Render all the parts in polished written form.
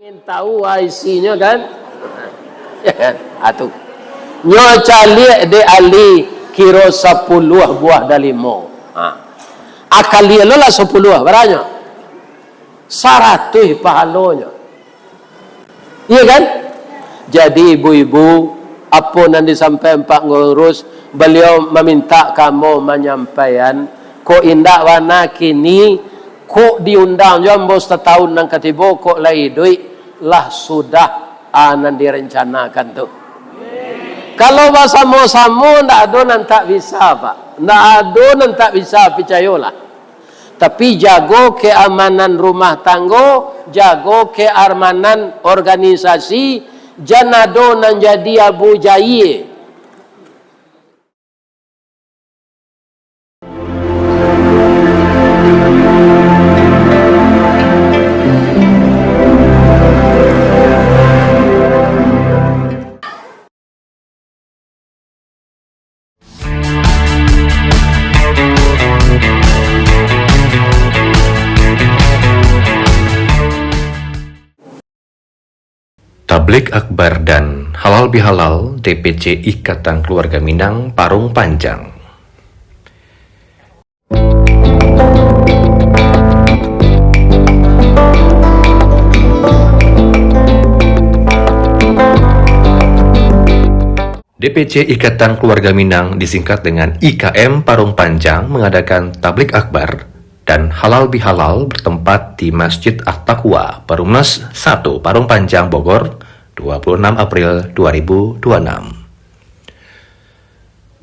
Ingin tahu IC-nya kan? Ya kan? Atuh. Nyo cali de ali kiro 10 buah dalimo. Akal dia lah 10 beranya. 100 pahalonya. Iya kan? Jadi ibu-ibu, apa yang disampaikan Pak Ngurus, beliau meminta kamu menyampaikan, kok indah warna kini, kok diundang jombo setahun nang ketibo, kok lai duit, lah sudah anan direncanakan tuh. Kalau bersama-sama ndak ada nan tak bisa Pak, ndak ada nan tak bisa percayalah. Tapi jago keamanan rumah tangga, jago keamanan organisasi, janado nan jadi Abu Jahil. Tablik Akbar dan Halal Bihalal DPC Ikatan Keluarga Minang Parung Panjang. DPC Ikatan Keluarga Minang disingkat dengan IKM Parung Panjang mengadakan Tablik Akbar dan Halal Bihalal bertempat di Masjid At-Taqwa Perumnas 1 Parung Panjang Bogor 26 April 2026.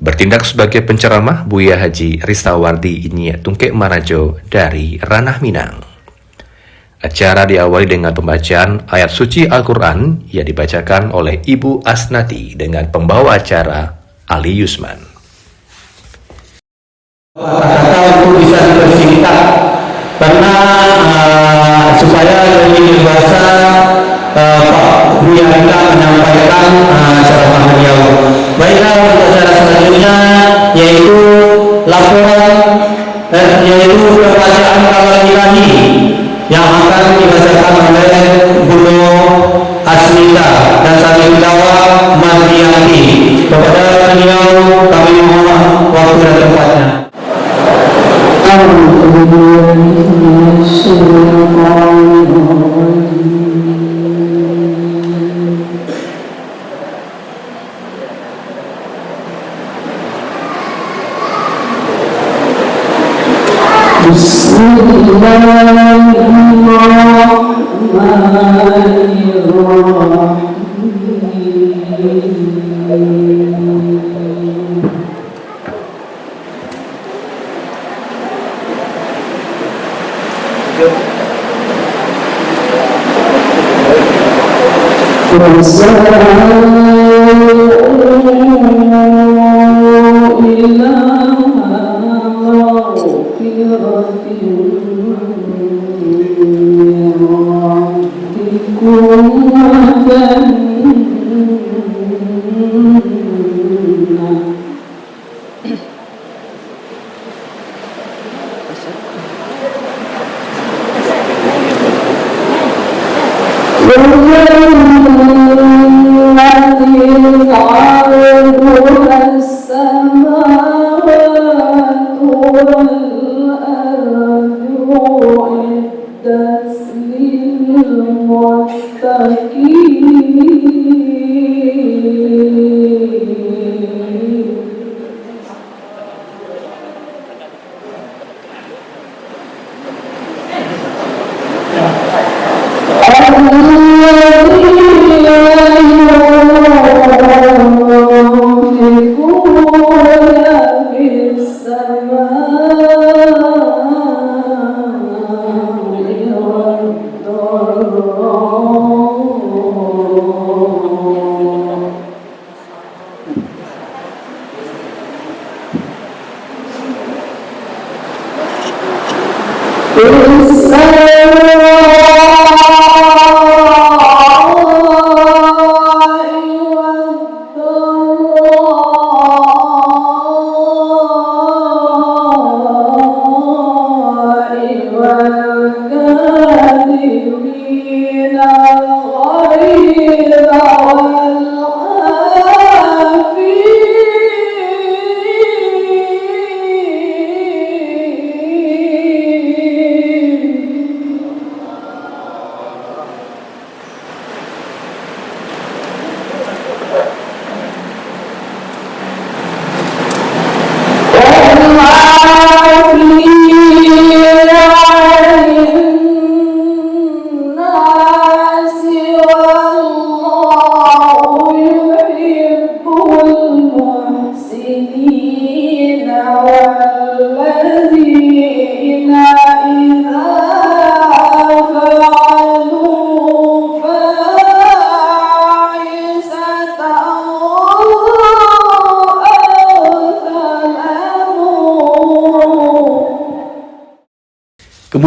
Bertindak sebagai penceramah Buya Haji Ristawardi Inyia Tungkek Marajo dari Ranah Minang. Acara diawali dengan pembacaan ayat suci Al-Quran yang dibacakan oleh Ibu Asnati dengan pembawa acara Ali Yusman. Kata untuk bisa dipersingkat karena supaya lebih leluasa Pak Buya kita menyampaikan ceramah beliau. Baiklah, untuk acara selanjutnya yaitu laporan yaitu pembacaan kalam ilahi yang akan dibacakan oleh Guru Asmita dan sambil jawab Mardianti. Kepada beliau kami mohon waktu dan tempatnya.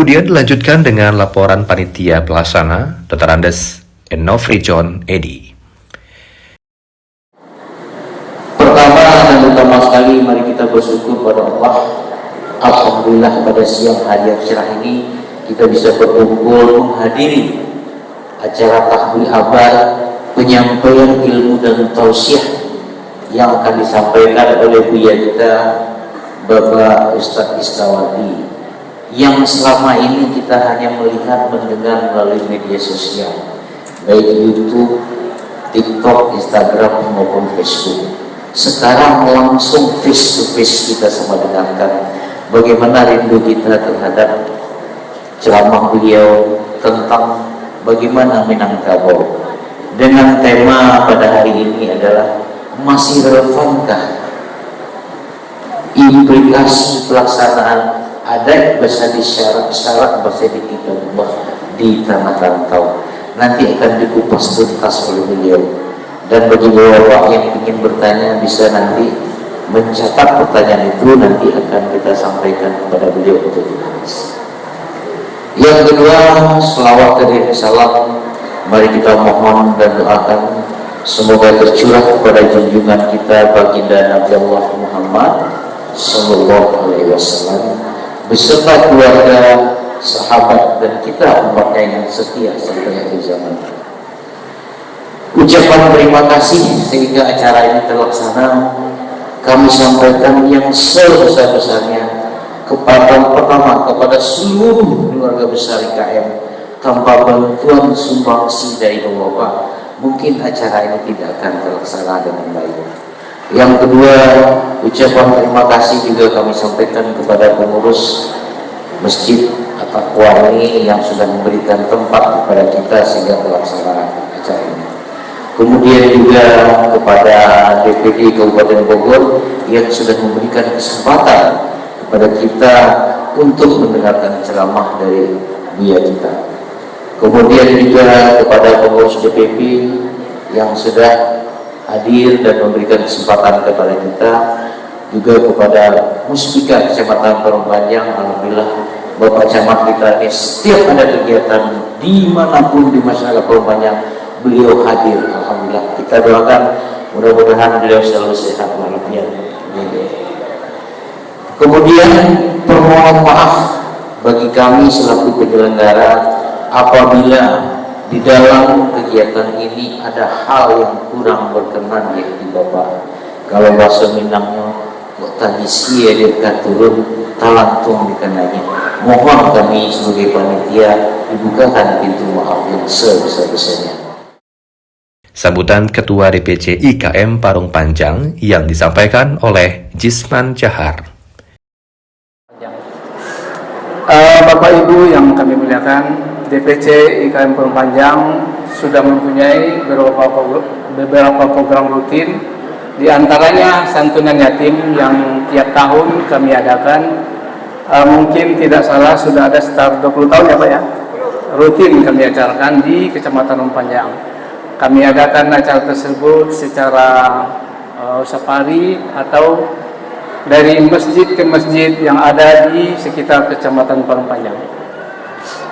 Kemudian dilanjutkan dengan laporan panitia pelaksana Dr. Andes Nofri John Edi. Pertama dan utama sekali, mari kita bersyukur pada Allah. Alhamdulillah pada siang hari yang cerah ini kita bisa berkumpul menghadiri acara tahbir abar, penyampaian ilmu dan tausiah yang akan disampaikan oleh buya kita Bapak Ustadz Ristawardi, yang selama ini kita hanya melihat mendengar melalui media sosial, baik YouTube, TikTok, Instagram maupun Facebook. Sekarang langsung face to face kita sama dengarkan bagaimana rindu kita terhadap ceramah beliau tentang bagaimana Minangkabau. Dengan tema pada hari ini adalah masih relevankah implikasi pelaksanaan adat bersadi syarat bersadi kitabullah di tanah rantau. Nanti akan dikupas tuntas oleh beliau. Dan bagi bapak yang ingin bertanya bisa nanti mencatat pertanyaan itu, nanti akan kita sampaikan kepada beliau untuk dibahas. Yang kedua, selawat dan salam mari kita mohon dan doakan semoga tercurah kepada junjungan kita baginda Nabi Allah Muhammad sallallahu alaihi wasallam beserta keluarga, sahabat dan kita umatnya yang setia sampai akhir zaman. Ucapan terima kasih sehingga acara ini terlaksana kami sampaikan yang sebesar-besarnya kepada seluruh keluarga besar IKM. Tanpa bantuan sumbangsi dari Bapak, mungkin acara ini tidak akan terlaksana dengan baik. Yang kedua, ucapan terima kasih juga kami sampaikan kepada pengurus Masjid At-Taqwa ini yang sudah memberikan tempat kepada kita sehingga terlaksana acara ini. Kemudian juga kepada DPD Kabupaten Bogor yang sudah memberikan kesempatan kepada kita untuk mendengarkan ceramah dari buya kita. Kemudian juga kepada pengurus DPP yang sudah hadir dan memberikan kesempatan kepada kita, juga kepada Muspika Kecamatan Parung Panjang. Alhamdulillah Bapak Camat kita ini setiap ada kegiatan dimanapun di masyarakat Parung Panjang beliau hadir. Alhamdulillah kita doakan mudah-mudahan beliau selalu sehat walafiat. Kemudian permohonan maaf bagi kami selaku penyelenggara apabila di dalam kegiatan ini ada hal yang kurang berkenan yaitu Bapak. Kalau bahasa Minangnya kok tadi sia dia turun talantung dikenanya. Mohon kami sebagai panitia dibukakan pintu maaf yang sebesar-besarnya. Sambutan Ketua DPC IKM Parung Panjang yang disampaikan oleh Jisman Jahar. Bapak Ibu yang kami muliakan, DPC IKM Parung Panjang sudah mempunyai beberapa program rutin, di antaranya santunan yatim yang tiap tahun kami adakan. Mungkin tidak salah sudah ada sekitar 20 tahun ya Pak ya, rutin kami acarakan di Kecamatan Parung Panjang. Kami adakan acara tersebut secara safari atau dari masjid ke masjid yang ada di sekitar Kecamatan Parung Panjang.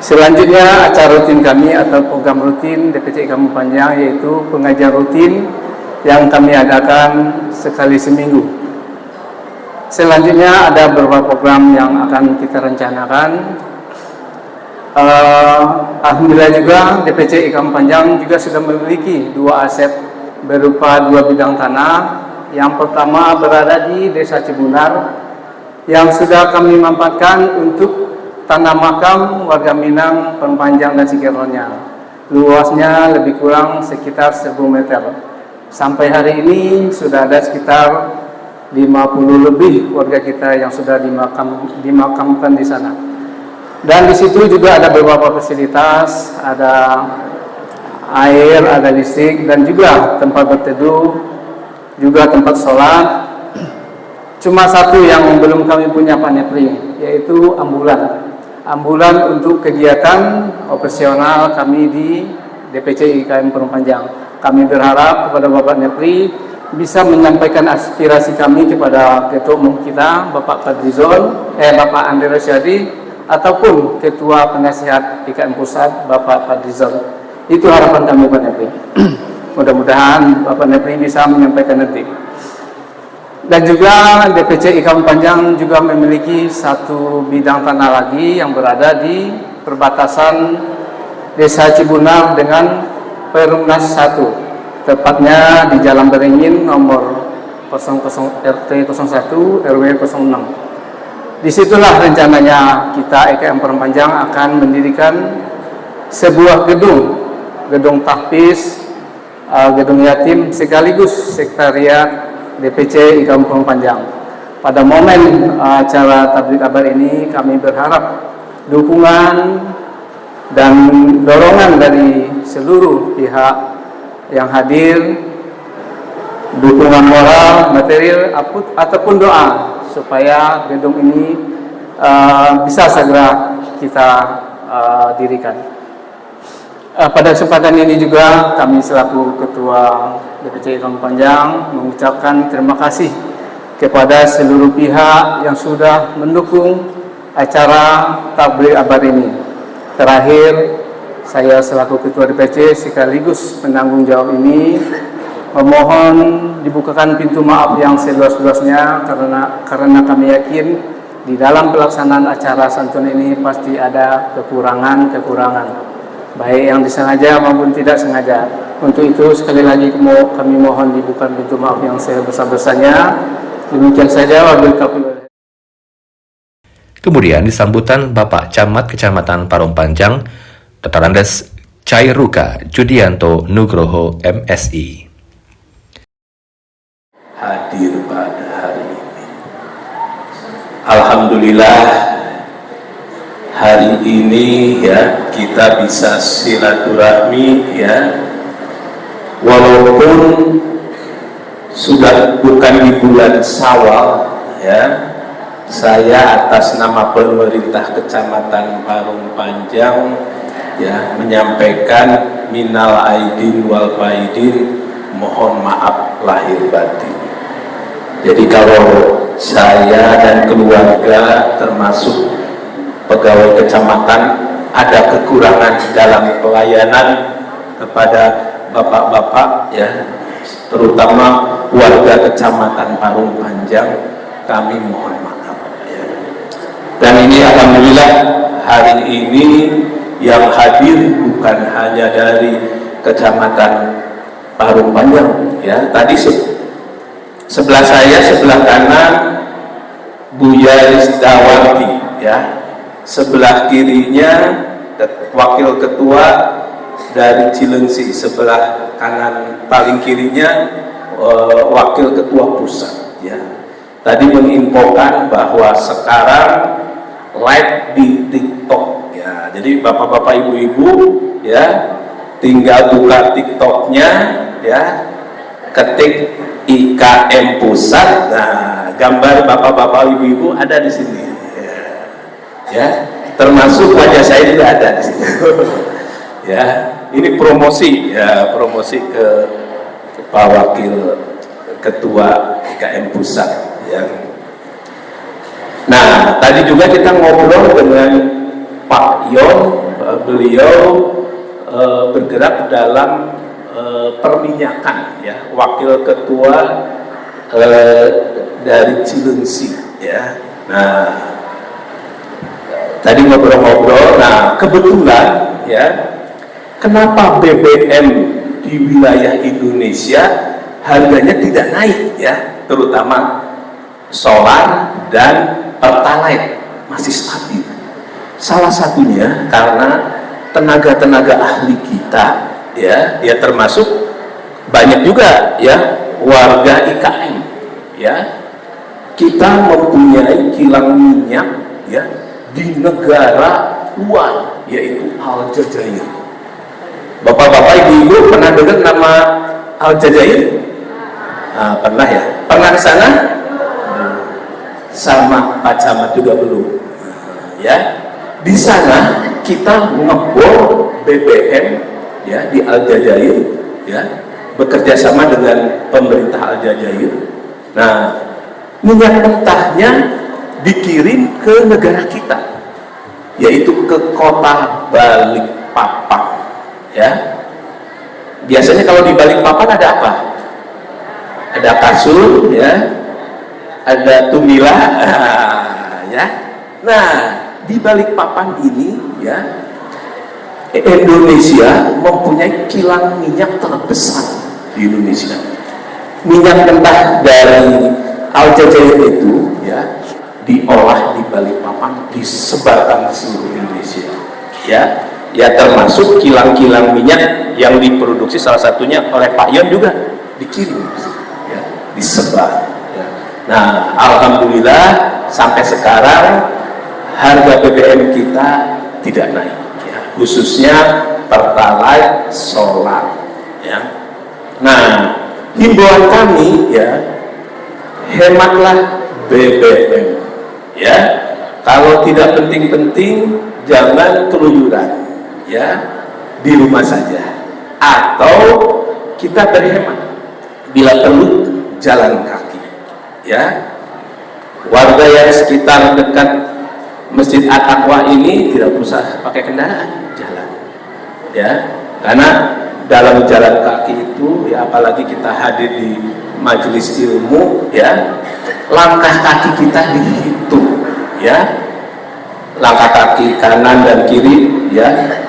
Selanjutnya acara rutin kami atau program rutin DPC IKM Parung Panjang yaitu pengajian rutin yang kami adakan sekali seminggu. Selanjutnya ada beberapa program yang akan kita rencanakan. Alhamdulillah juga DPC IKM Panjang juga sudah memiliki 2 aset berupa 2 bidang tanah. Yang pertama berada di Desa Cibunar yang sudah kami manfaatkan untuk tanah makam warga Minang, Parung Panjang dan sekitarnya. Luasnya lebih kurang sekitar 1000 meter. Sampai hari ini sudah ada sekitar 50 lebih warga kita yang sudah dimakamkan di sana. Dan di situ juga ada beberapa fasilitas, ada air, ada listrik, dan juga tempat berteduh, juga tempat sholat. Cuma satu yang belum kami punya Pak Nepri, yaitu ambulan. Ambulan untuk kegiatan operasional kami di DPC IKM Parung Panjang. Kami berharap kepada Bapak Nepri bisa menyampaikan aspirasi kami kepada Ketua Umum kita, Bapak Fadlizon, Bapak Andre Rosyadi, ataupun Ketua Penasihat IKM Pusat Bapak Fadrizal. Itu harapan kami Pak Nepri. Mudah-mudahan Bapak Nepri bisa menyampaikan nanti. Dan juga DPC IKM Panjang juga memiliki satu bidang tanah lagi yang berada di perbatasan Desa Cibunar dengan Perumnas 1, tepatnya di Jalan Beringin nomor 00 RT 01 RW 06. Disitulah rencananya kita IKM Perpanjang akan mendirikan sebuah gedung tahfiz, gedung yatim sekaligus sekretariat DPC IKM Perpanjang. Pada momen acara tabligh akbar ini kami berharap dukungan dan dorongan dari seluruh pihak yang hadir, dukungan moral, material, ataupun doa supaya gedung ini bisa segera kita dirikan. Pada kesempatan ini juga kami selaku Ketua DPC IKM Panjang mengucapkan terima kasih kepada seluruh pihak yang sudah mendukung acara tabligh akbar ini. Terakhir, saya selaku Ketua DPC sekaligus penanggung jawab ini memohon dibukakan pintu maaf yang seluas-luasnya karena kami yakin di dalam pelaksanaan acara santun ini pasti ada kekurangan, baik yang disengaja maupun tidak sengaja. Untuk itu sekali lagi kami mohon dibuka pintu maaf yang sebesar-besarnya. Demikian saja, wabillahi taufiq. Kemudian disambutan Bapak Camat Kecamatan Parung Panjang, Dr. Andes Cairuka Judianto Nugroho MSI. Hadir pada hari ini. Alhamdulillah hari ini ya kita bisa silaturahmi ya, walaupun sudah bukan di bulan Syawal ya. Saya atas nama pemerintah Kecamatan Parung Panjang ya menyampaikan minal aidin wal faidin, mohon maaf lahir batin. Jadi kalau saya dan keluarga termasuk pegawai kecamatan ada kekurangan dalam pelayanan kepada bapak-bapak ya, terutama warga Kecamatan Parung Panjang, kami mohon maaf. Dan ini alhamdulillah hari ini yang hadir bukan hanya dari Kecamatan Parung Panjang ya. Tadi sebelah saya, sebelah kanan Buya Rizdawanti ya. Sebelah kirinya Wakil Ketua dari Cilengsi, sebelah kanan paling kirinya Wakil Ketua Pusat ya. Tadi menginfokan bahwa sekarang live di TikTok ya. Jadi bapak-bapak ibu-ibu ya tinggal buka TikToknya ya, ketik IKM Pusat. Nah, gambar bapak-bapak ibu-ibu ada di sini ya. Termasuk wajah saya juga ada di sini. Ya, ini promosi ya, promosi ke Pak Wakil Ketua IKM Pusat ya. Nah, tadi juga kita ngobrol dengan Pak Yon, beliau bergerak dalam perminyakan ya, Wakil Ketua dari Cilengsi ya. Nah, tadi ngobrol-ngobrol. Nah, kebetulan ya, kenapa BBM di wilayah Indonesia harganya tidak naik ya, terutama solar dan pertalite masih stabil. Salah satunya karena tenaga-tenaga ahli kita ya, ya termasuk banyak juga ya warga IKM ya. Kita mempunyai kilang minyak ya di negara luar, yaitu Aljazair. Bapak-bapak ibu-ibu pernah dengar nama Aljazair? Nah, pernah ya? Pernah ke sana? Sama Pak Camat juga belum. Ya, di sana kita ngebor BBM ya di Aljazair ya, bekerja sama dengan pemerintah Aljazair. Nah, minyak mentahnya dikirim ke negara kita yaitu ke kota Balikpapan. Ya, biasanya kalau di Balikpapan ada apa? Ada kasur, ya, ada tumila, ya. Nah, di Balikpapan ini, ya, Indonesia mempunyai kilang minyak terbesar di Indonesia. Minyak mentah dari Aljazair itu, ya, diolah di Balikpapan, disebarkan ke seluruh Indonesia, ya. Ya, termasuk kilang-kilang minyak yang diproduksi salah satunya oleh Pak Yon juga dikirim, ya, disebar. Ya. Nah, alhamdulillah sampai sekarang harga BBM kita tidak naik, ya, khususnya Pertalite solar. Ya. Nah, himbauan kami, ya, hematlah BBM. Ya, kalau tidak penting-penting jangan keluyuran. Ya, di rumah saja, atau kita berhemat, bila perlu jalan kaki. Ya, warga yang sekitar dekat Masjid At-Taqwa ini tidak usah pakai kendaraan, jalan. Ya, karena dalam jalan kaki itu, ya, apalagi kita hadir di majelis ilmu, ya, langkah kaki kita dihitung, ya, langkah kaki kanan dan kiri, ya,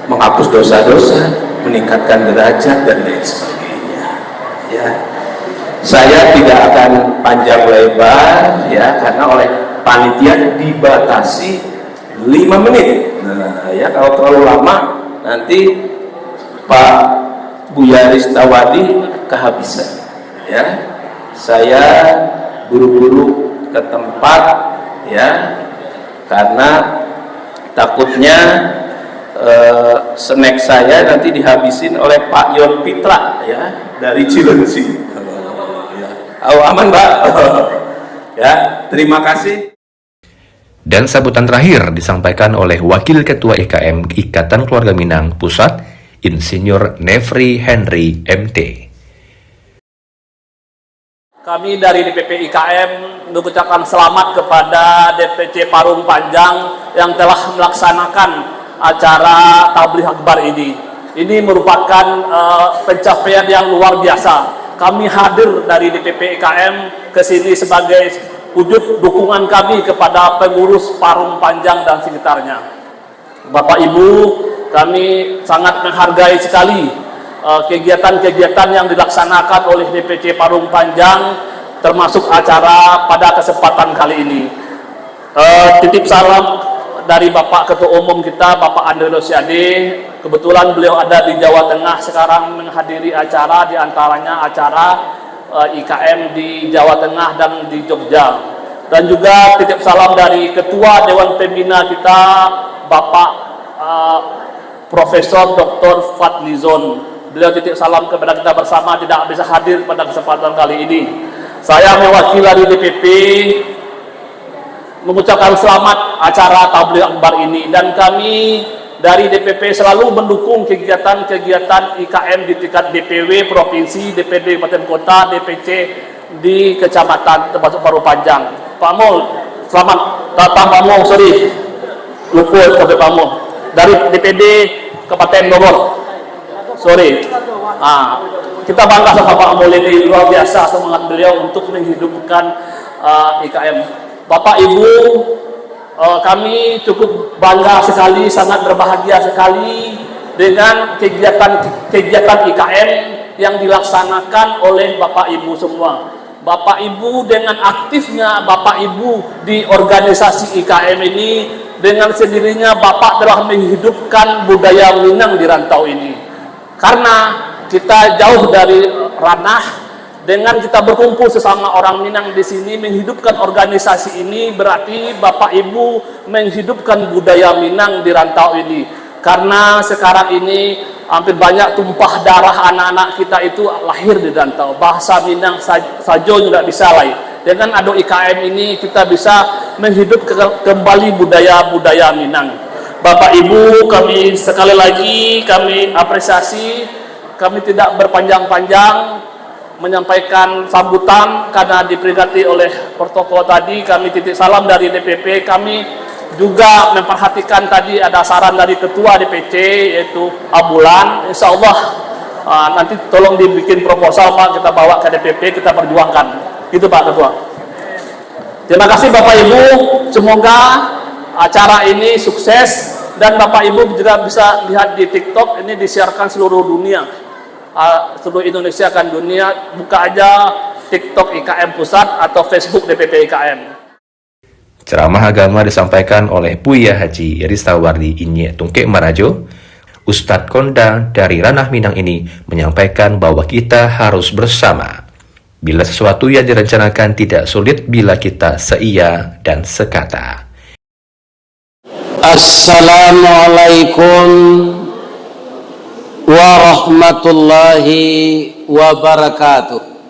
menghapus dosa-dosa, meningkatkan derajat dan lain sebagainya. Ya, saya tidak akan panjang lebar, ya, karena oleh panitia dibatasi 5 menit. Nah, ya, kalau terlalu lama nanti Pak Buya Ristawadi kehabisan. Ya, saya buru-buru ke tempat, ya, karena takutnya snack saya nanti dihabisin oleh Pak Yon Pitra, ya, dari Cilengsi. Ya. Oh, aman, Mbak. Ya, terima kasih. Dan sambutan terakhir disampaikan oleh Wakil Ketua IKM Ikatan Keluarga Minang Pusat, Insinyur Nefri Henry MT. Kami dari DPP IKM mengucapkan selamat kepada DPC Parung Panjang yang telah melaksanakan acara tabligh akbar ini. Ini merupakan pencapaian yang luar biasa. Kami hadir dari DPP IKM ke sini sebagai wujud dukungan kami kepada pengurus Parung Panjang dan sekitarnya. Bapak Ibu, kami sangat menghargai sekali kegiatan-kegiatan yang dilaksanakan oleh DPC Parung Panjang, termasuk acara pada kesempatan kali ini. Titip salam dari Bapak Ketua Umum kita, Bapak Andre Rosiade. Kebetulan beliau ada di Jawa Tengah sekarang menghadiri acara, diantaranya acara IKM di Jawa Tengah dan di Jogja. Dan juga titip salam dari Ketua Dewan Pembina kita, Bapak Profesor Dr. Fadlizon. Beliau titip salam kepada kita bersama, tidak bisa hadir pada kesempatan kali ini. Saya mewakili dari DPP mengucapkan selamat acara tabligh akbar ini, dan kami dari DPP selalu mendukung kegiatan-kegiatan IKM di tingkat DPW provinsi, DPD Kabupaten Kota, DPC di kecamatan termasuk Parung Panjang. Pak Mul, selamat datang Pak Mul, sorry, luput Pak Mul dari DPD Kabupaten Bogor, sorry. Kita bangga sama Pak Mul ini, luar biasa semangat beliau untuk menghidupkan IKM. Bapak Ibu, kami cukup bangga sekali, sangat berbahagia sekali dengan kegiatan IKM yang dilaksanakan oleh Bapak Ibu semua. Bapak Ibu dengan aktifnya Bapak Ibu di organisasi IKM ini, dengan sendirinya Bapak telah menghidupkan budaya Minang di rantau ini. Karena kita jauh dari ranah, dengan kita berkumpul sesama orang Minang di sini menghidupkan organisasi ini, berarti Bapak Ibu menghidupkan budaya Minang di rantau ini. Karena sekarang ini hampir banyak tumpah darah anak-anak kita itu lahir di rantau. Bahasa Minang saja tidak bisa lain. Dengan adu IKM ini kita bisa menghidupkan kembali budaya-budaya Minang. Bapak Ibu, kami sekali lagi kami apresiasi, kami tidak berpanjang-panjang menyampaikan sambutan karena diperingati oleh protokol tadi. Kami titip salam dari DPP, kami juga memperhatikan tadi ada saran dari ketua DPC yaitu Abulan. Insya Allah nanti tolong dibikin proposal Pak, kita bawa ke DPP, kita perjuangkan. Itu Pak Ketua. Terima kasih Bapak Ibu, semoga acara ini sukses dan Bapak Ibu juga bisa lihat di TikTok, ini disiarkan seluruh dunia, seluruh Indonesia kan dunia. Buka aja TikTok IKM Pusat atau Facebook DPP IKM. Ceramah agama disampaikan oleh Buya Haji Ristawardi Inye Tungke Marajo. Ustadz kondang dari Ranah Minang ini menyampaikan bahwa kita harus bersama. Bila sesuatu yang direncanakan tidak sulit bila kita seia dan sekata. Assalamualaikum warahmatullahi wabarakatuh.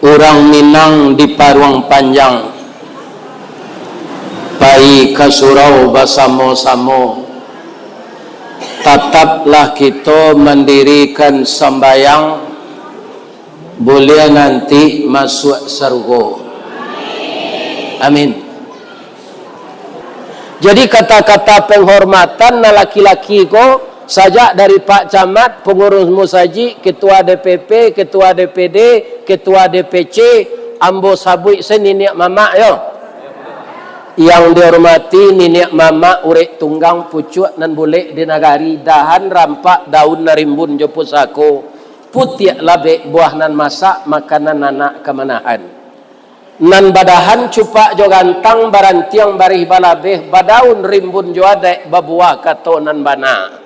Orang Minang di Paruang Panjang, pai kasurau basamo-samo, tetaplah kita mendirikan sembahyang, boleh nanti masuk surga. Amin. Jadi kata-kata penghormatan na laki-laki ko sajak dari Pak Camat, pengurus musaji, ketua DPP, ketua DPD, ketua DPC, ambo sabui seniniak mama yo. Yang dihormati niniak mama urek tunggang pucuk nan boleh di nagari dahan rampak daun narimbun jo pusako putiak labe buah nan masak makanan anak kemanahan. Nan badahan cupak jo gantang barantiang barih balabeh badaun rimbun jo adek babuah kato nan bana.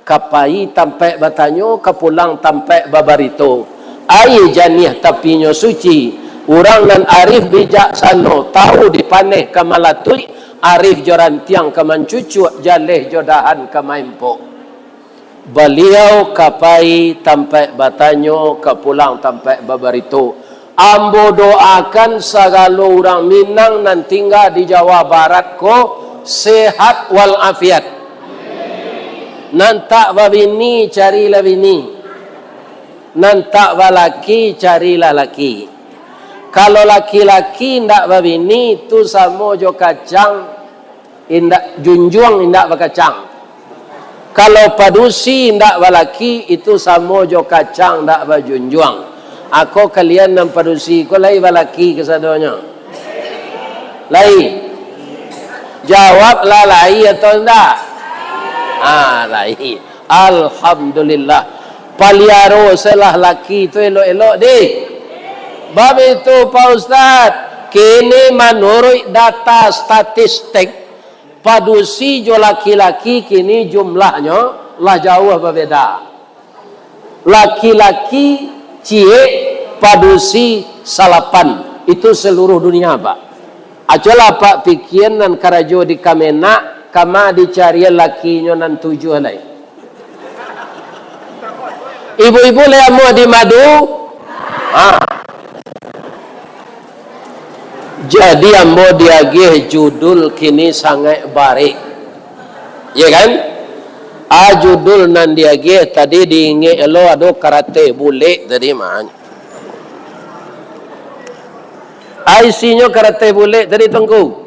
Kapai tampai batanyo kapulang tampai babarito. Ai janih tapinyo suci. Urang nan arif bijaksano tahu dipaneh kamalatui arif jorantiang kamancucu jaleh jodahan kamaimpo. Beliau kapai tampai batanyo kapulang tampai babarito. Ambo doakan segala orang Minang nan tinggal di Jawa Barat ko sehat wal afiat. Nantak wabini carilah bini, nantak walaki carilah laki. Kalau laki-laki ndak wabini tu samo jo kacang indak junjung indak bakacang. Kalau padusi ndak walaki itu samo jo kacang ndak bajunjung. Aku kalian nan padusi ko lai walaki kesadonya. Lai. Jawablah lai atau ndak? Lahi. Alhamdulillah. Paliaro selah laki tu elok-elok deh. Bab itu Pak Ustaz, kini menurut data statistik padusi jo laki-laki kini jumlahnya lah jauh berbeda. Laki-laki cie padusi salapan itu seluruh dunia Pak. Ajalah Pak pikiran dan karajo di Kamenak kama dicari lakinya nan tujuh lai. Ibu-ibu leamu di madu. Jadi ambo diagih judul kini sangat baik. Ya kan? Judul nan diagih tadi diinge elo ado karate bule tadi mah. Isinya karate bule tadi tengku.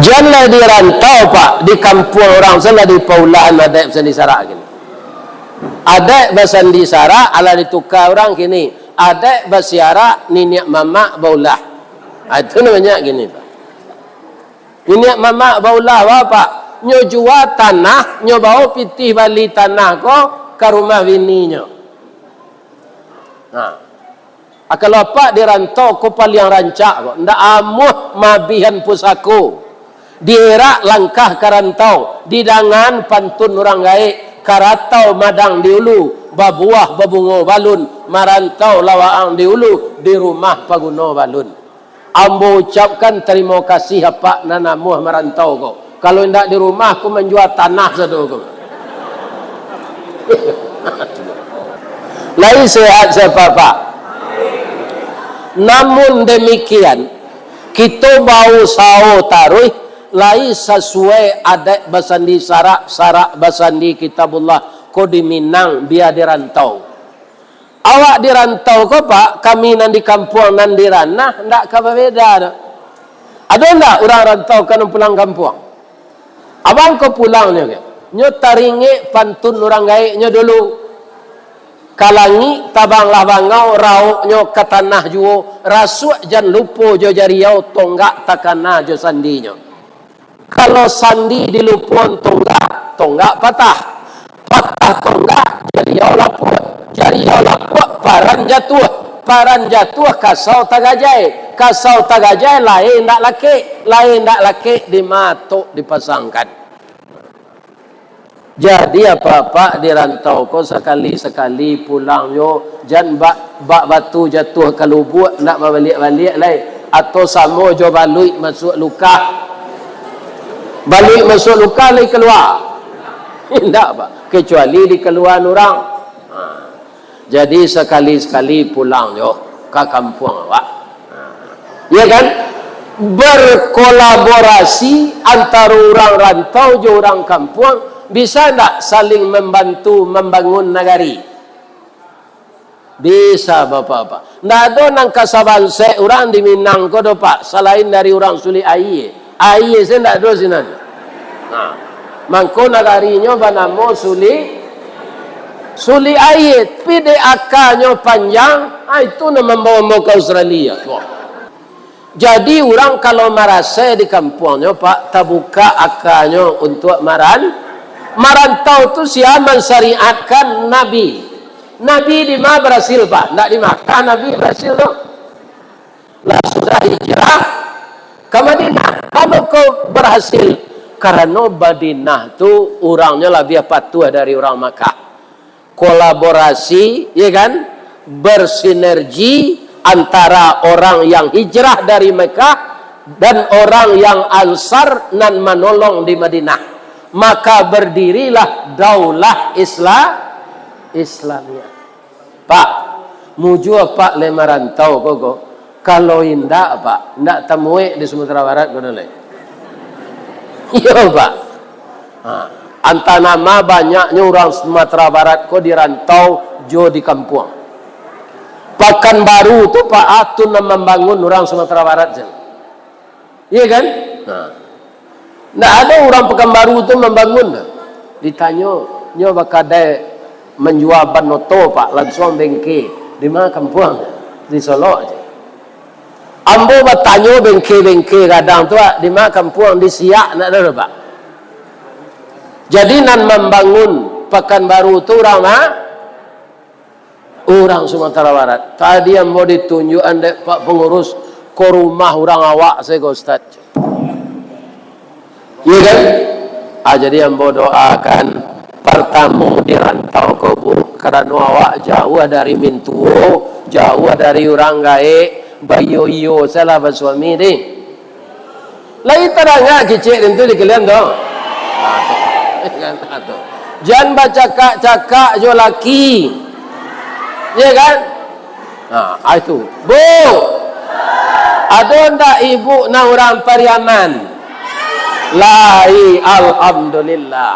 Janganlah di rantau Pak, di kampung orang sana di Paulaan ada besan disara gini. Ada besan disara ala ditukar orang gini. Ada basiara niniak mama baulah. Itu namanya gini Pak. Niniak mama baulah apa? Nyo jual tanah, nyo bawa pitih bali tanah ko ke rumah bininya. Kalau apa di rantau ko paling rancak ko. Ndak amuh mabihan pusako. Dierak langkah karantau, didangan pantun orang gaik, karatau madang diulu, babuah babungo balun, marantau lawaang diulu, di rumah paguno balun. Ambo ucapkan terima kasih apa nanamuh marantau ko. Kalau tidak di rumah aku menjual tanah satu ko. Lain sehat siapa Pak. Namun demikian, kita bau sao taruh lai sesuai adat basandi sarak basandi kitabullah ko di Minang biar dirantau. Awak dirantau ko pak, kami nan di kampung nan di ranah ndak ka berbeza. Ada ndak orang rantau kan pulang kampung? Abang ko pulangnya ke? Nyo taringe pantun orang gaek nyo dulu. Kalangi tabanglah bangau rauk nyo ke tanah juo rasuk jan lupo jo jariau tonggak takana jo sandinya. Kalau sandi dilupuan tonggak patah tonggak jariau lapuk paran jatuh kasau tagajai lain ndak laki dimatuk dipasangkan. Jadi apa-apa dirantau ko sekali pulang yo jan bak batu jatuh ke lubuk nak balik-balik lai atau samo jo balik masuk luka lai keluar ndak apa kecuali di keluar orang. Jadi sekali-sekali pulang yo ke kampung awak. Ya kan? Berkolaborasi antara orang rantau jo orang kampung. Bisa tak saling membantu membangun negari? Bisa bapak-bapak. Ndak ada nang kasaban se orang di Minang ko do pak selain dari orang suli aie se ndak ada sinan. Nah, mangko negarinya banamo suli aie pide akanyo panjang, itu nama membawa ke Australia. Jadi orang kalau merasa di kampungnya pak tabuka akanyo untuk marantau tu siapa mensyariatkan Nabi di mana berhasil pak? Tidak di Makkah Nabi berhasil tu. Lah sudah hijrah ke Madinah. Kamu kau berhasil karena Madinah tu orangnya lebih patuh dari orang Makkah. Kolaborasi, ya kan? Bersinergi antara orang yang hijrah dari Makkah dan orang yang Ansar nan menolong di Madinah. Maka berdirilah daulah Islamia. Pak, muju pak le marantau koko. Kalau indah pak, ndak temui di Sumatera Barat kau dole. Iya pak. Antara nama banyaknya orang Sumatera Barat kau dirantau jo di kampung. Pekanbaru tu pak atun membangun orang Sumatera Barat je. Iya kan? Nah ada orang Pekanbaru tu membangun. Ditanya, nyo bakadai menjual banoto pak langsung bengke di mana kampung di Solo aja. Ambo bertanya bengke kadang tu di mana kampung di Siak nak ada pak. Jadi nan membangun Pekanbaru tu orang Sumatera Barat. Tadi yang mau ditunjuk anda pak pengurus ke rumah orang awak saya ke Ustaz. Iya kan? Jadi yang doakan pertama dirantau ke bu karena awak jauh dari mintuo, jauh dari orang gaek, bayo salah bersuami ni. Lagi terangnya kecil itu di kalian dong. Jangan baca cakak jo laki. Iya kan? Nah, itu. Bu. Ada ndak ibu na orang Pariaman? Lai alhamdulillah.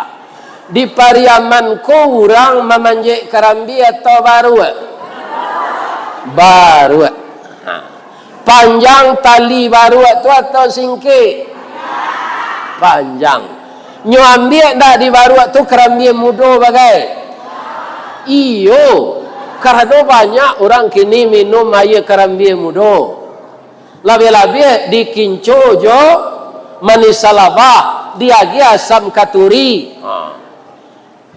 Di Pariaman ko orang memanjik kerambi atau baru. Panjang tali baru tu atau singkir? Panjang. Nyo ambil dah di baru tu kerambi mudo bagai. Iyo. Karena banyak orang kini minum air kerambi mudo. Lebih-lebih di kinco jo manisalabah diagi asam katuri.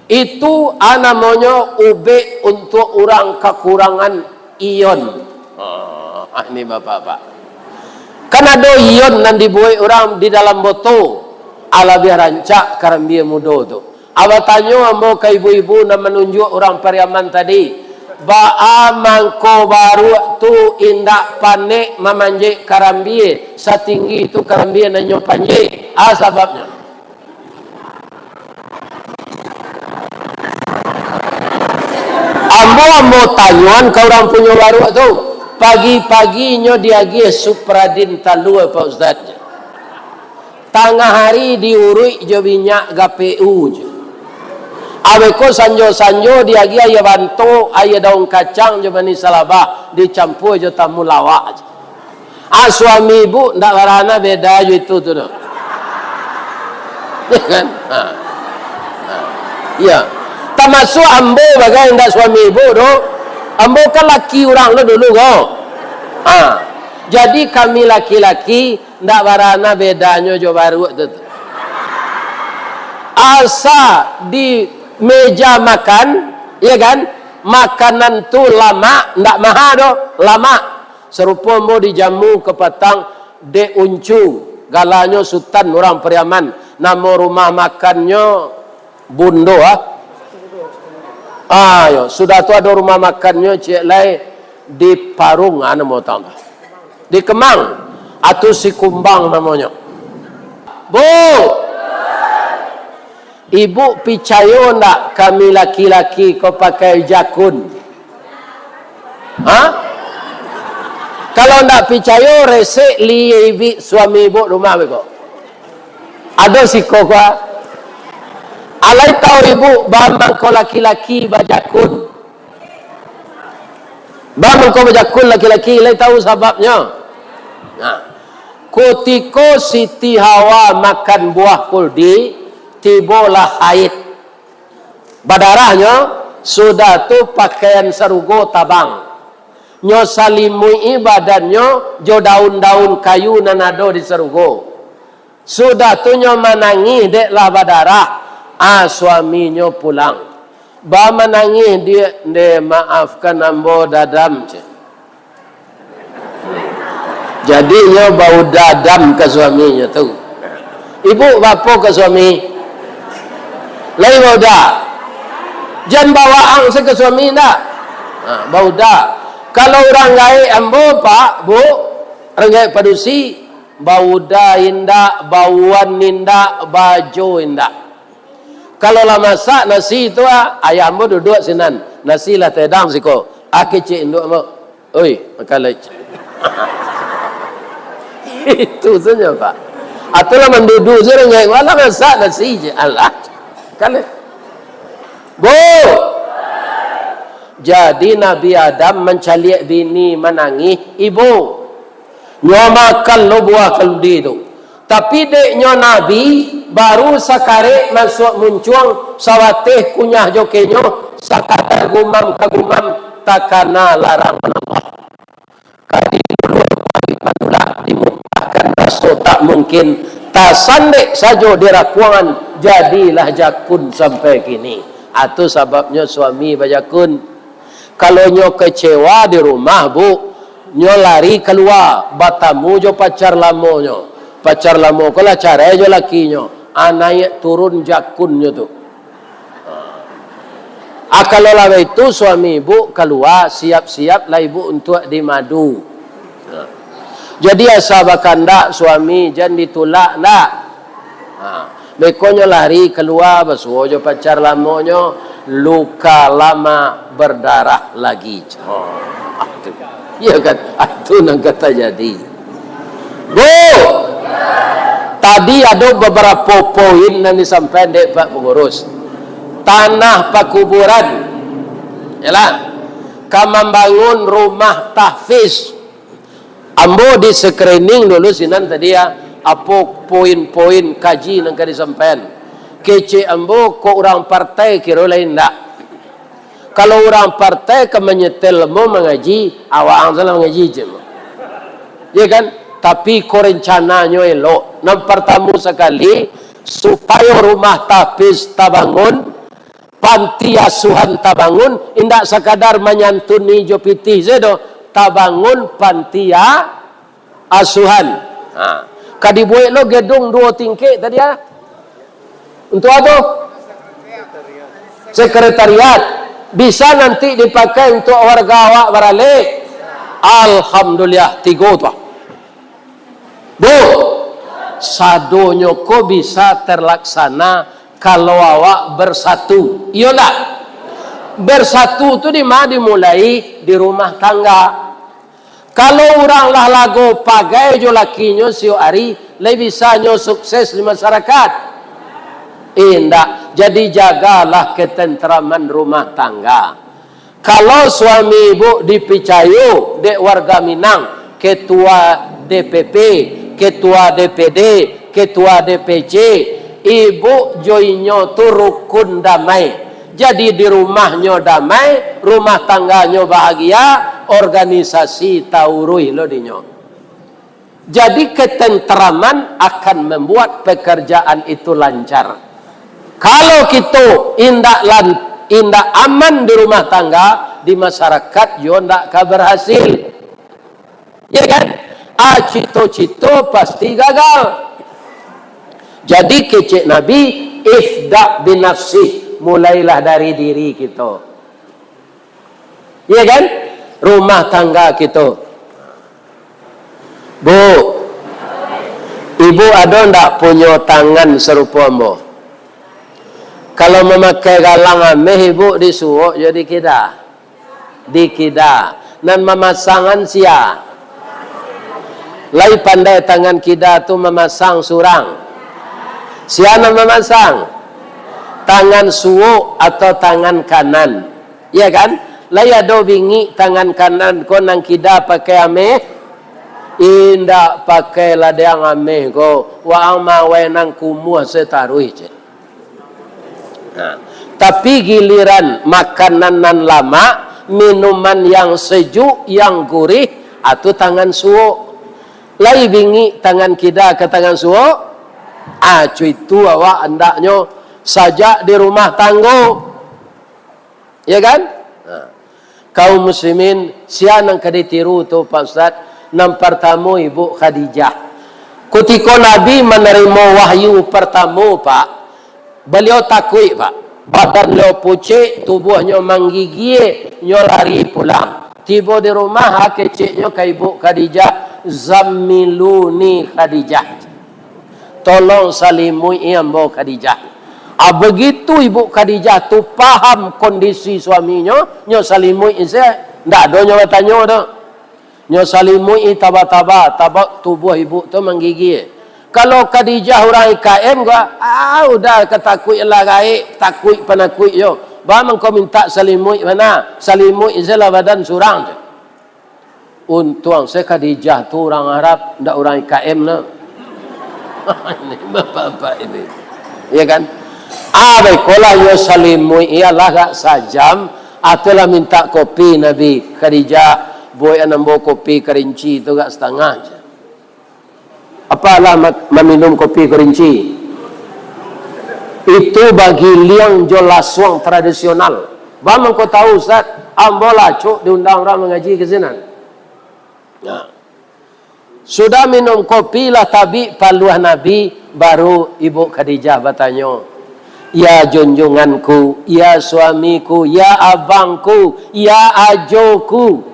Itu namanya ube untuk orang kekurangan ion. Ini bapak-bapak. Kan ada ion yang dibuat orang di dalam botol. Alabih rancak karambi mudo tu. Awak tanya mau ke ibu-ibu yang menunjuk orang Pariaman tadi. Ba'a mangko baru tu indak panik memanjik karambi setinggi itu karambi nanyo panjik. Sebabnya ambo tanyuan ke orang punya baru tu pagi-paginya dia gi supradin talu Pak Ustaz. tengah hari diurui je minyak GPU je. Aweko sanjo-sanjo dia gi aya bantu, aya daun kacang je mani salabah, dicampur je tamu lawak je. Suami ibu ndak warana beda je itu tu dah. Ya kan? Ya. Termasuk ambo bagai ndak suami ibu doh. Ambo kan laki orang lo dulu kau. Jadi kami laki-laki ndak warana bedanya jo baru tu. Asa di meja makan, ya kan? Makanan tu lama, ndak mahal doh, lama. Serupa mau dijamu ke petang de uncu, galanyo Sultan orang Periaman. Nama rumah makannya Bundo Ayo, sudah tu ada rumah makannya cik lai di Parung, ana mau tahu di Kemang atau si Kumbang namanya. Bu, ibu percaya nak kami laki-laki kau pakai jakun? Kalau nak percaya resek li suami ibu rumah beko. Ada siko kau. Alai tahu ibu bambang kau laki-laki bajakun. Bambang kau bajakun laki-laki, alai tahu sebabnya. Ketika Siti Hawa makan buah kuldi, tibalah haid. Badarahnya sudah tu pakaian sarugo tabang. Nyo salimui badannya jo daun-daun kayu nanado di sarugo. Sudah tu nyo manangi dek lah badarah. Suaminya pulang. Ba menangis dia maafkan ambo dadam je. Jadinya bau dadam ke suaminya tu. Ibu bapa ke suami. Lain bau dah. Jangan bawa ang ke suami dah. Bau dah. Kalau orang gaya ambo pak bu, orang gaya padusi, bau dah indah, bauan indah, baju indah. Kalau lah masak nasi tu ayam mu duduk sinan. Nasi lah tedang siko. Aki cik induk mu. Oi, makan lagi. Itu saja pak. Atulah menduduk je orang wala masak nasi je. Allah. Kale. Bu. Jadi Nabi Adam mencaliak bini menangis ibu. Nyo makan lo buah keldi tu. Tapi deknya Nabi baru sakare masuk muncuang sawateh kunyah jokenyo sakata gumam kagumam takana larang Allah. Kali dulu pagi patulah dimutahkan rasul tak mungkin tasandek saja dirakuangan jadilah jakun sampai kini. Itu sebabnya suami bajakun. Kalau nyo kecewa di rumah bu, nyo lari keluar batamu jo pacar lamonyo. Pacar lamo kala cara jo lakinya anak turun jakunnya tu. Kalau lah itu suami ibu keluar siap-siap lah ibu untuk dimadu. Jadi asa bakanda suami jangan ditolak nak. Bekonya lari keluar basuh jo pacar lamonyo luka lama berdarah lagi. Iya kan? Itu nang kata jadi. Bu. Tadi ada beberapa poin yang disampaikan oleh Pak Pengurus. Tanah pakuburan. Yalah. Kami membangun rumah tahfiz. Ambo di screening dulu sinan tadi apa poin-poin kaji yang disampaikan. Kece ambo ko orang partai kira lain tak. Kalau orang partai ke menyetel mau mengaji, awak salah mengaji je. Ya kan? Tapi rencananya elok. Yang pertama sekali supaya rumah tahfiz tabangun, panti asuhan tabangun, indak sekadar menyantuni jo pitih sedo, tabangun panti asuhan. Kadibuat lo gedung 2 tingkat tadi Untuk apa? Sekretariat. Bisa nanti dipakai untuk warga awak baralik. Alhamdulillah 3 tu. Bu, sadonyo ko bisa terlaksana kalau awak bersatu. Iya tak? Bersatu tu di mana dimulai? Di rumah tangga. Kalau orang lah lagu pagai jo lakinya sio hari lebih bisanya sukses di masyarakat. Indah. Jadi jagalah ketenteraman rumah tangga. Kalau suami ibu dipicayu dek warga Minang, ketua DPP, ketua DPD, ketua DPC, ibu joinyo tu rukun damai. Jadi di rumahnya damai, rumah tangganya bahagia, organisasi taurui lo dinyo. Jadi ketenteraman akan membuat pekerjaan itu lancar. Kalau kita indak aman di rumah tangga, di masyarakat yo ndak berhasil. Ya kan? Cito-cito pasti gagal. Jadi kecek Nabi, ifda binafsi, mulailah dari diri kita. Ya kan? Rumah tangga kita. Bu, ibu ada ndak punya tangan serupa mo? Kalau memakai galang ameh, ibu disuruh jadi kida. Dikida. Dan memasangan sia. Lai pandai tangan kida tu memasang surang. Siapa memasang? Tangan suwo atau tangan kanan. Ya kan? Lai ada bingi tangan kanan ko nang kida pakai ameh. Indak pakai ladang ameh ko. Wa ama wenang kumuh setaruh je. Nah, tapi giliran makanan nan lama, minuman yang sejuk, yang gurih, atau tangan suwo. Lai bingi tangan kida ke tangan suwo. Cuy itu awak hendaknya saja di rumah tangga. Ya kan? Nah, kaum muslimin siapa yang keditiru tu Pak Ustaz? Yang pertama Ibu Khadijah. Ketika Nabi menerima wahyu pertama Pak, beliau takut Pak. Badan beliau pucik, tubuhnya menggigil, nyo lari pulang. Tiba di rumah, keciknya ke Ibu Khadijah, Zammiluni Khadijah. Tolong salimui Ibu Khadijah. Begitu Ibu Khadijah tu paham kondisi suaminya, nyo salimui saya, ndak ada nyo tanya dah. Nyo salimui taba-taba, tubuh ibu tu menggigil. Kalau Khadijah orang IKM gua, udah ketakut lah gaib, takut penakut yo. Bang kau minta salimui mana? Salimui izalah badan surang je. Untung saya Khadijah tu orang Arab, ndak orang IKM lah. Ini bapak-bapak ini. Ya kan? Baiklah yo salimui ialah gak sajam atulah minta kopi Nabi Khadijah. Boy anambo kopi kerinci tu gak setengah je. Apalah meminum kopi kerinci? Itu bagi liang jolaswang tradisional. Bang kau tahu Ustaz, ambola cuk diundang orang mengaji ke sini. Nah. Sudah minum kopi lah tabi paluah Nabi, baru Ibu Khadijah bertanya, ya junjunganku, ya suamiku, ya abangku, ya ajoku.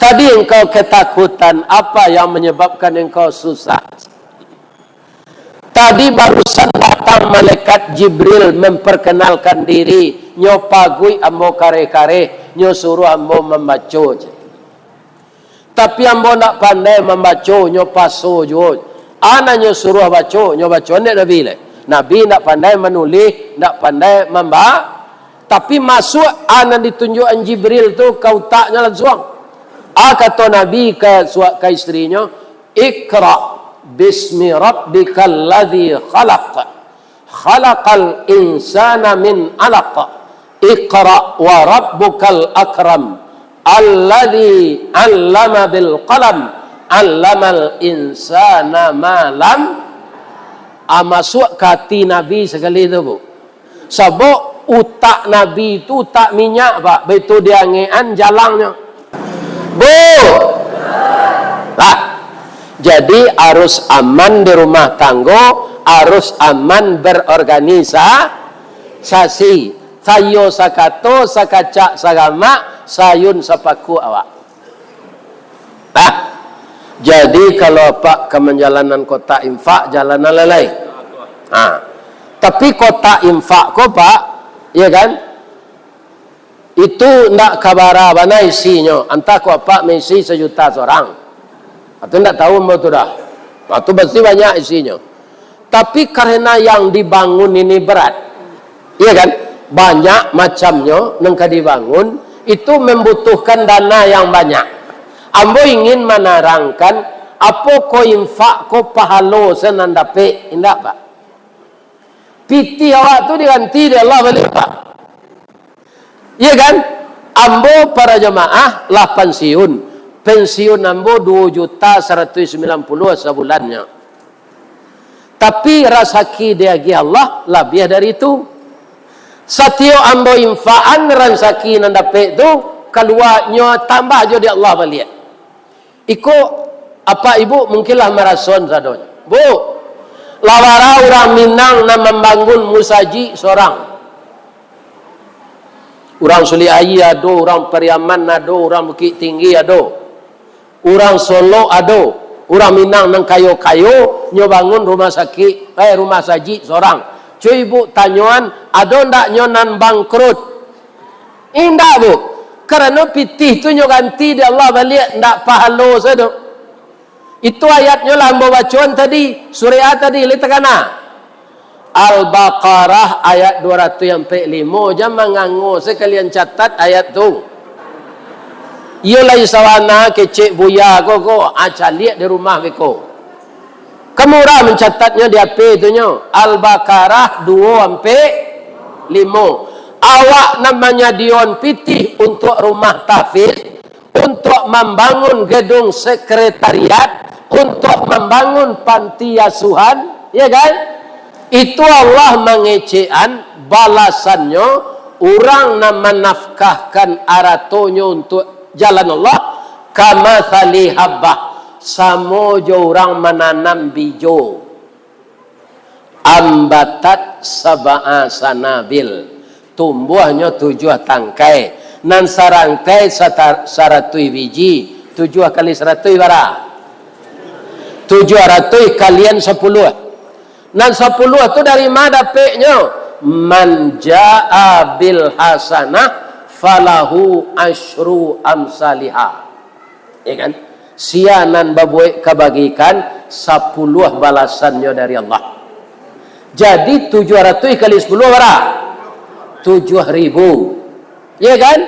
Tadi engkau ketakutan, apa yang menyebabkan engkau susah? Tadi barusan datang malaikat Jibril memperkenalkan diri, nyo pagui ambo kare-kare, nyo suruh ambo membaca. Tapi ambo nak pandai membaca, nyo paso jo. Ana nyo suruh baca, nyo baca ndak Nabi le. Nabi nak pandai menulis, nak pandai membaca. Tapi masuk ana ditunjukkan Jibril tu kau taknya langsung. Kata Nabi ke istrinya, Iqra bismi rabbikal ladzi khalaq. Khalaqal insana min 'alaq. Iqra wa rabbukal akram. Alladzi 'allama bil qalam. 'Allamal insana ma lam. Masuk ke hati Nabi sekali tu bu. Sebab utak Nabi tu tak minyak pak. Betul dia ngean jalangnya. Bu, jadi harus aman di rumah tangga, harus aman berorganisasi. Sayo sakato, sakacak sagama, sayun sapaku awak. Jadi kalau Pak ke menjalanan kota infak, jalanan lelai. Tapi kota infak kok Pak, ya kan? Itu ndak kabara mana isinya. Entah kau apa mengisi 1 juta seorang. Atau ndak tahu mau tu dah. Itu pasti banyak isinya. Tapi karena yang dibangun ini berat, iya kan? Banyak macamnya nengka dibangun, itu membutuhkan dana yang banyak. Ambo ingin menerangkan apa ko infak ko pahalo senandape indah pak. Piti awak tu diganti di Allah balik pak. Iya kan? Ambo para jemaah lah pensiun ambo 2.190.000 sebulannya. Tapi rasaki dia Allah lebih dari itu. Satio ambo infaan rasaki nandape itu keluarnya tambah je di Allah balik. Iko apa ibu mungkinlah merason sadonya. Bu, lawara orang Minang na membangun musaji seorang. Orang Suli Ayi ada, orang Pariaman ada, orang Bukit Tinggi ada, orang Solo ada, orang Minang nang kayo-kayo nyo bangun rumah sakit, rumah saji seorang. Cuy ibu tanyuan, ada ndak nyo nan bangkrut? Indah bu, karena pitih tu nyo ganti di Allah balik ndak pahalo sado. Itu ayatnya lah ambo bacaan tadi, surah tadi litakana. Al-Baqarah ayat 205 jangan nganggo sekalian catat ayat tu. Iyalah isawana kecek buya ko aca lihat di rumah beko. Kamu ora mencatatnya di HP itunya. Al-Baqarah 2-5. Awak namanya Dion Pitih untuk rumah tahfiz, untuk membangun gedung sekretariat, untuk membangun panti asuhan, ya kan? Itu Allah mengecean balasannya orang yang menafkahkan aratonyo untuk jalan Allah kama thali habbah samojo orang menanam bijo ambatat sab'a sanabil tumbuhnya 7 tangkai nan sarangkai 100 biji 7 kali 100 bara 700 kalian 10. Nan 10 itu dari mana dapetnya? Man ja'a bil hasanah falahu asyru amsalihah. Ya kan? Sianan babuik kebagikan 10 balasannya dari Allah. Jadi 700 kali 10 berapa? 7.000. Ya kan?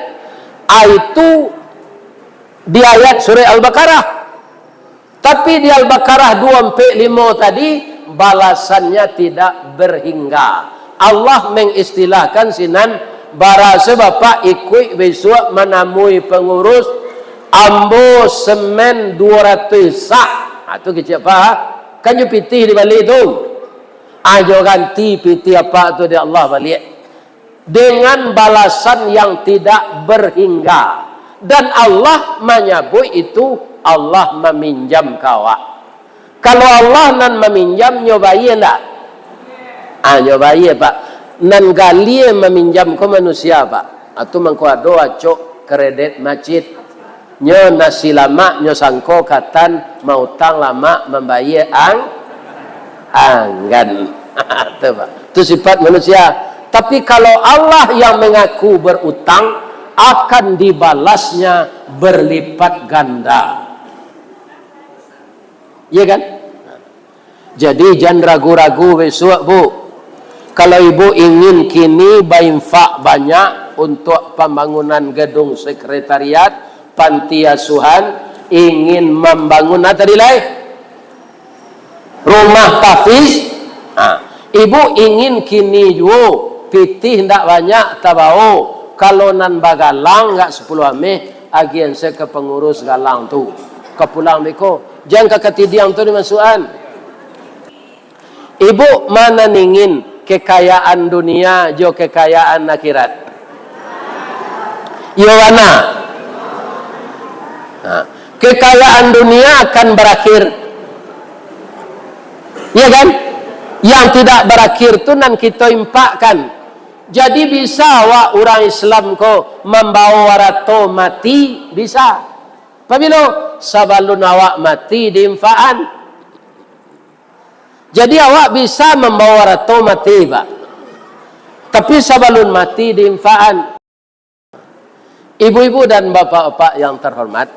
Itu di ayat surah Al-Baqarah. Tapi di Al-Baqarah 2-5 tadi balasannya tidak berhingga. Allah mengistilahkan sinan barasa bapak ikut besok menamui pengurus ambo semen 200 sak. Itu kecil apa? Kan you pitih di balik itu. Ajo ganti pitih apa tu di Allah balik. Dengan balasan yang tidak berhingga. Dan Allah menyebut itu Allah meminjam kawak. Kalau Allah nan meminjam nyobai enggak? Nyobai pak. Nan gali meminjam ke manusia pak. Atau mangko ado acok kredit masjid. Nyo nasi lama nyo sangko katan mau tang lama membayar anggan. Itu pak. Itu sifat manusia. Tapi kalau Allah yang mengaku berutang akan dibalasnya berlipat ganda. Iya kan? Jadi jangan ragu-ragu besok bu. Kalau ibu ingin kini berinfak banyak untuk pembangunan gedung sekretariat, panti asuhan, ingin membangun tadi lain rumah tahfiz. Ibu ingin kini juga pitih ndak banyak tabau. Kalau nan bagalang enggak 10 ameh agian saya ke pengurus galang tu. Ke pulang beko. Jangan ketidiang tu dimasukan. Ibu mana ingin kekayaan dunia jo kekayaan akhirat? Yo mana? Kekayaan dunia akan berakhir. Ya kan? Yang tidak berakhir tu nan kita impakkan. Jadi bisa awak orang Islam ko membawa warato mati bisa. Pamilo sabalun awak mati diinfaan. Jadi awak bisa membawa warato mati pak. Tapi sabalun mati diinfaan. Ibu-ibu dan bapak-bapak yang terhormat,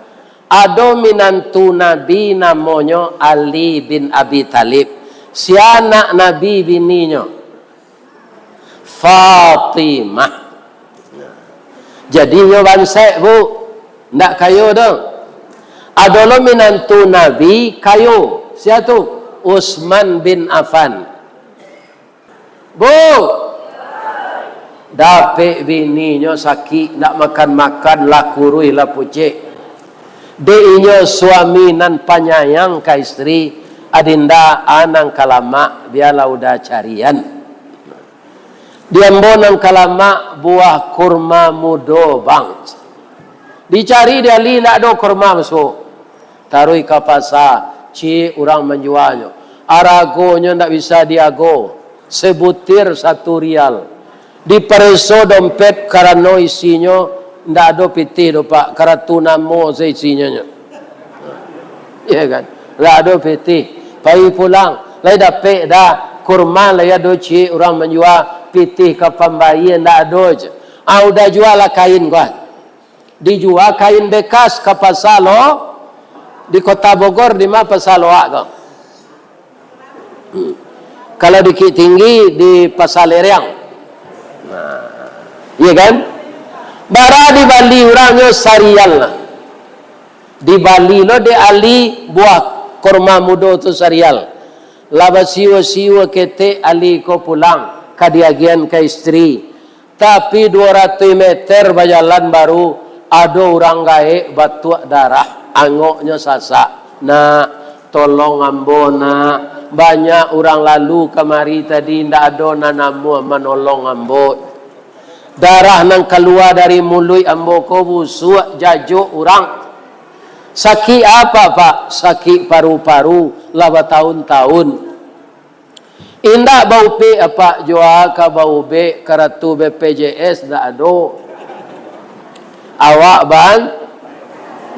Ada minantu Nabi namanya Ali bin Abi Talib. Si anak Nabi bininya Fatimah. Jadi nyo bansek bu, ndak kayo dong. Ada lo minantu Nabi kayo. Siapa tu? Utsman bin Affan. Bu, dapet bininya sakit, nak makan-makan lah kurui lah pucik. Deinya suami nan penyayang ke istri, adinda anang kalama biarlah udah carian. Diambo nang kalama buah kurma mudo bang. Dicari dia li nak do kurma masuk. Taruh ke pasar, ci orang menjualnya. Aragonya ndak bisa diago. Sebutir 1 rial. Dipereso dompet karena isinya ndak ada piti do pak, karena mo isinya. Iya kan? Ndak ada piti. Pai pulang, lai dapet dah kurma lai ada ci orang menjual piti ke pembayi ndak ada je. Udah jual lah kain kan. Dijual kain bekas ke pasar lo di Kota Bogor di mana pasar lo kan. Kalau di Bukit Tinggi di Pasar Leriang. Iya kan? Bara di Bali orangnya sarial lah. Di Bali lo de ali buah kurma mudo tu sarial. Laba siwa-siwa kete ali ko pulang kadiagian ke istri. Tapi 200 meter berjalan baru ada orang gaek batuak darah, angoknya sasak. Nak tolong ambo nak. Banyak orang lalu kemari tadi ndak ada nanamu menolong ambo. Darah nang keluar dari mulut ambo ko busuk jajuk orang. Sakit apa pak? Sakit paru-paru lah bertahun-tahun. Indak bau pe apa jual ka bau be karatu BPJS ndak ada. Awak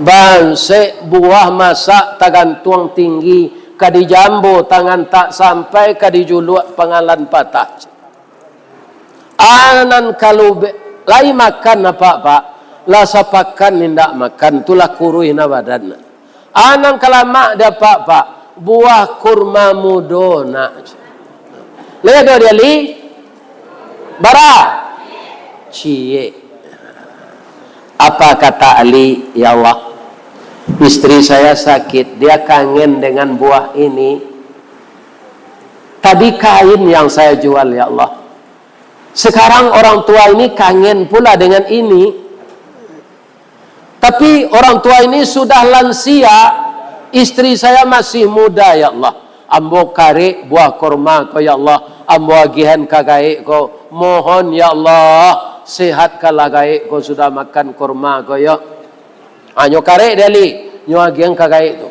ban se buah masak tagantuang tinggi kadi jambo tangan tak sampai kadi juluk pengalan patah. Anan kalau lai makan apa pak, lah sapakan nindak makan tulah kurui na badan. Anan kalama dapat pak buah kurma mudo nak. Lihat dia li bara cie. Apa kata Ali? Ya Allah, istri saya sakit, dia kangen dengan buah ini. Tadi kain yang saya jual ya Allah. Sekarang orang tua ini kangen pula dengan ini. Tapi orang tua ini sudah lansia, istri saya masih muda ya Allah. Ambo kare buah kurma ko ya Allah, ambo agihan kagaik ko. Mohon ya Allah, sehat kalau gaik ko sudah makan kurma ko ya. Nyo kare dali, nyo agihan kagaik tu.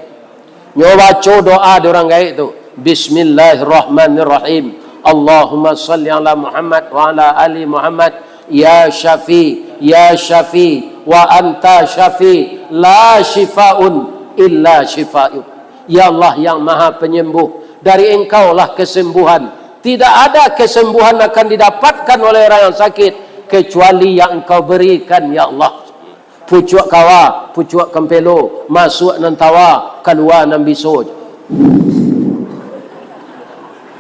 Nyo baca doa di orang gaik tu. Bismillahirrahmanirrahim. Allahumma salli ala Muhammad wa ala ali Muhammad. Ya Syafi, ya Syafi, wa anta Syafi, la shifaun illa shifa'u. Ya Allah yang maha penyembuh, dari engkau lah kesembuhan. Tidak ada kesembuhan akan didapatkan oleh orang yang sakit kecuali yang engkau berikan ya Allah. Pucuk kawa, pucuk kempelo, masuk nan tawa, keluar nan biso.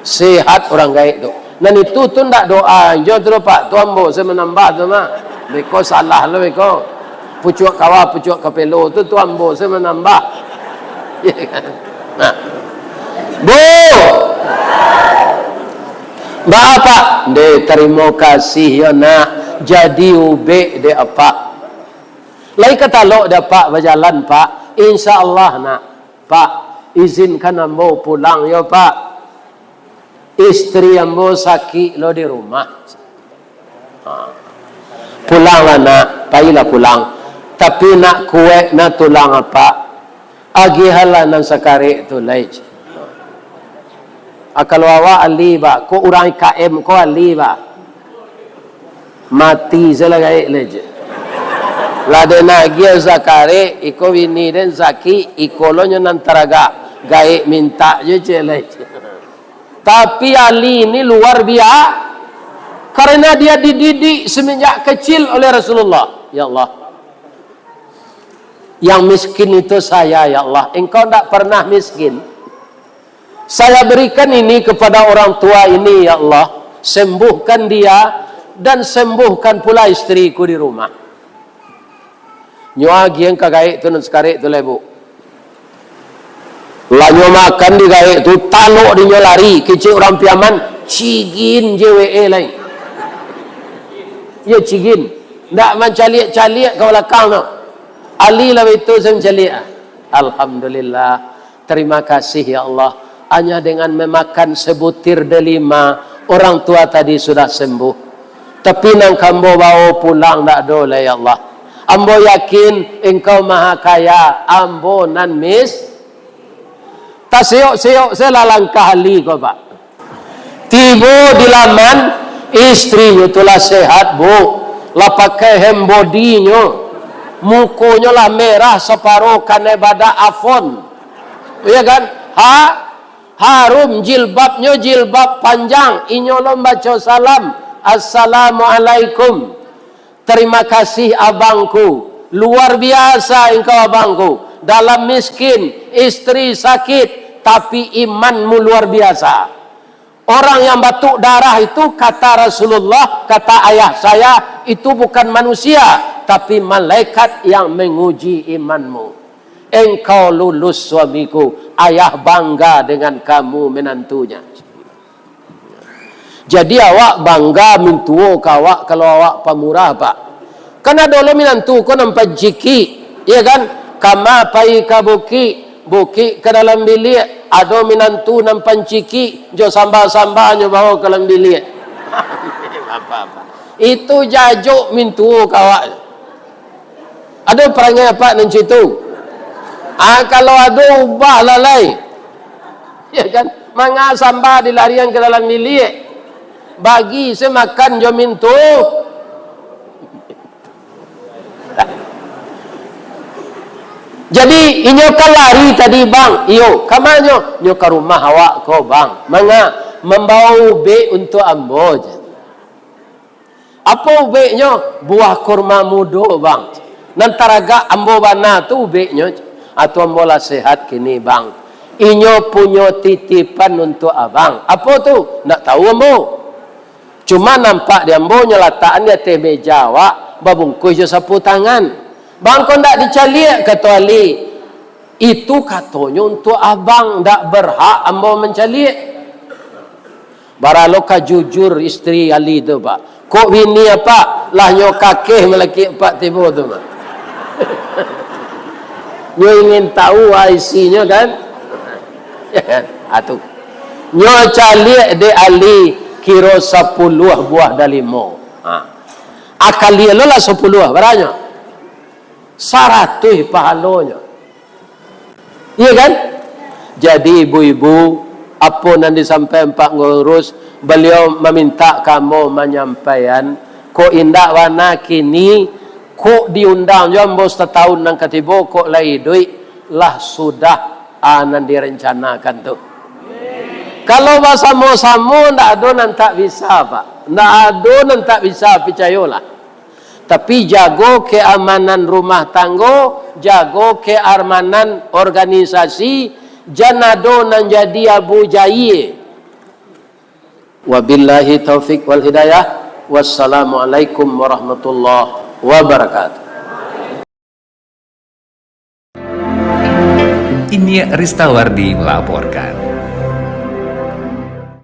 Sehat orang gaib tu. Dan itu tu ndak doa. Jo tu pak, tu ambo saya menambah tu mah. Beko salah lo beko. Pucuk kawa, pucuk kepelo tu ambo saya menambah. Ya kan? Nah. Bu. Bapak, de terima kasih ya nak. Jadi ube de apa? Lai kata lo dapat berjalan pak. Insya-Allah nak. Pak, izinkan ambo pulang ya pak. Istri ambo sakit lo di rumah. Pulanglah nak, pailah pulang. Tapi nak kue nak tulang apa? Agihalah nan sakare tu laij. Kalau awak ali ba, ko orang KM ko ali ba. Mati selagai laij. Lade nak gia sakare iko wini den saki ikolonya nan taraga gae minta je laij. Tapi Ali ini luar biasa karena dia dididik semenjak kecil oleh Rasulullah. Ya Allah. Yang miskin itu saya, ya Allah. Engkau tidak pernah miskin. Saya berikan ini kepada orang tua ini, ya Allah. Sembuhkan dia dan sembuhkan pula istriku di rumah. Nyuagi yang kagaik tu nan sekarik tu lebu. Lanyo makan di gaik tu taluk di nyolari kecil orang piaman cigin JWE lain. Ya cigin. Ndak mencaliak-caliak kau belakang tu. Ali lah itu saya mencaliak. Alhamdulillah. Terima kasih ya Allah. Hanya dengan memakan sebutir delima orang tua tadi sudah sembuh. Tapi nang kambo bawa pulang ndak boleh ya Allah. Ambo yakin engkau maha kaya. Ambo nan tak seok-seok saya langkah ali kau pak. Tiba di laman istri itulah sehat bu. Lah pakai hem bodinya. Mukonya lah merah separuh kane badak afon. Iya kan? Harum jilbabnya jilbab panjang. Inyo lo baca salam. Assalamualaikum. Terima kasih abangku. Luar biasa engkau abangku. Dalam miskin, istri sakit, tapi imanmu luar biasa. Orang yang batuk darah itu kata Rasulullah, kata ayah saya, itu bukan manusia, tapi malaikat yang menguji imanmu. Engkau lulus suamiku, ayah bangga dengan kamu menantunya. Jadi awak bangga mintuo kawak kalau awak pemurah pak. Karena dulu minantu kau nampak jiki, ya kan? Kama pai ka buki ke dalam bilik. Ado minantu nampak ciki, jo sambal-sambalnya bawa ke dalam bilik. Itu jajuk mintuo kawak. Ada perangai apa nanti itu? Kalau ada ubah lalai, ya kan? Manga sambal dilarian ke dalam bilik. Bagi saya makan jo mintu. Jadi inyo kan lari tadi bang. Iyo, kamanyo? Nyo ke rumah awak ko bang. Manga membawa ube untuk ambo je. Apa ube nyo? Buah kurma mudo bang. Nantaraga ambo bana tu ube nyo. Atau ambo lah sehat kini bang. Inyo punya titipan untuk abang. Apa tu? Nak tahu ambo? Cuma nampak dia ambo nyelataan dia teh meja awak, babungkus je sapu tangan. Bang kau ndak dicaliak kata Ali. Itu katanya untuk abang, ndak berhak ambo mencaliak. Baraloka jujur istri Ali tu pak. Kok bini apa? Lah nyo kakeh melaki pak tiba tu pak. Nyo ingin tahu IC-nya kan? Ya kan? Atu. Nyo caliak de Ali kira 10 buah dalimo. Akal dia lah 10 beranya. 100 pahalanya. Iya kan? Jadi ibu-ibu, apa yang disampaikan Pak Ngurus, beliau meminta kamu menyampaikan, kok indah warna kini, kok diundang jombo setahun nang ketibo, kok lai duit, lah sudah anan direncanakan tuh. Kalau bersama-sama ndak ada nan tak bisa pak. Ndak ada nan tak bisa percayalah. Tapi jago keamanan rumah tangga, jago keamanan organisasi, janado nan jadi Abu Jahil. Wabillahi taufik wal hidayah. Wassalamualaikum warahmatullahi wabarakatuh. Ini Ristawardi melaporkan.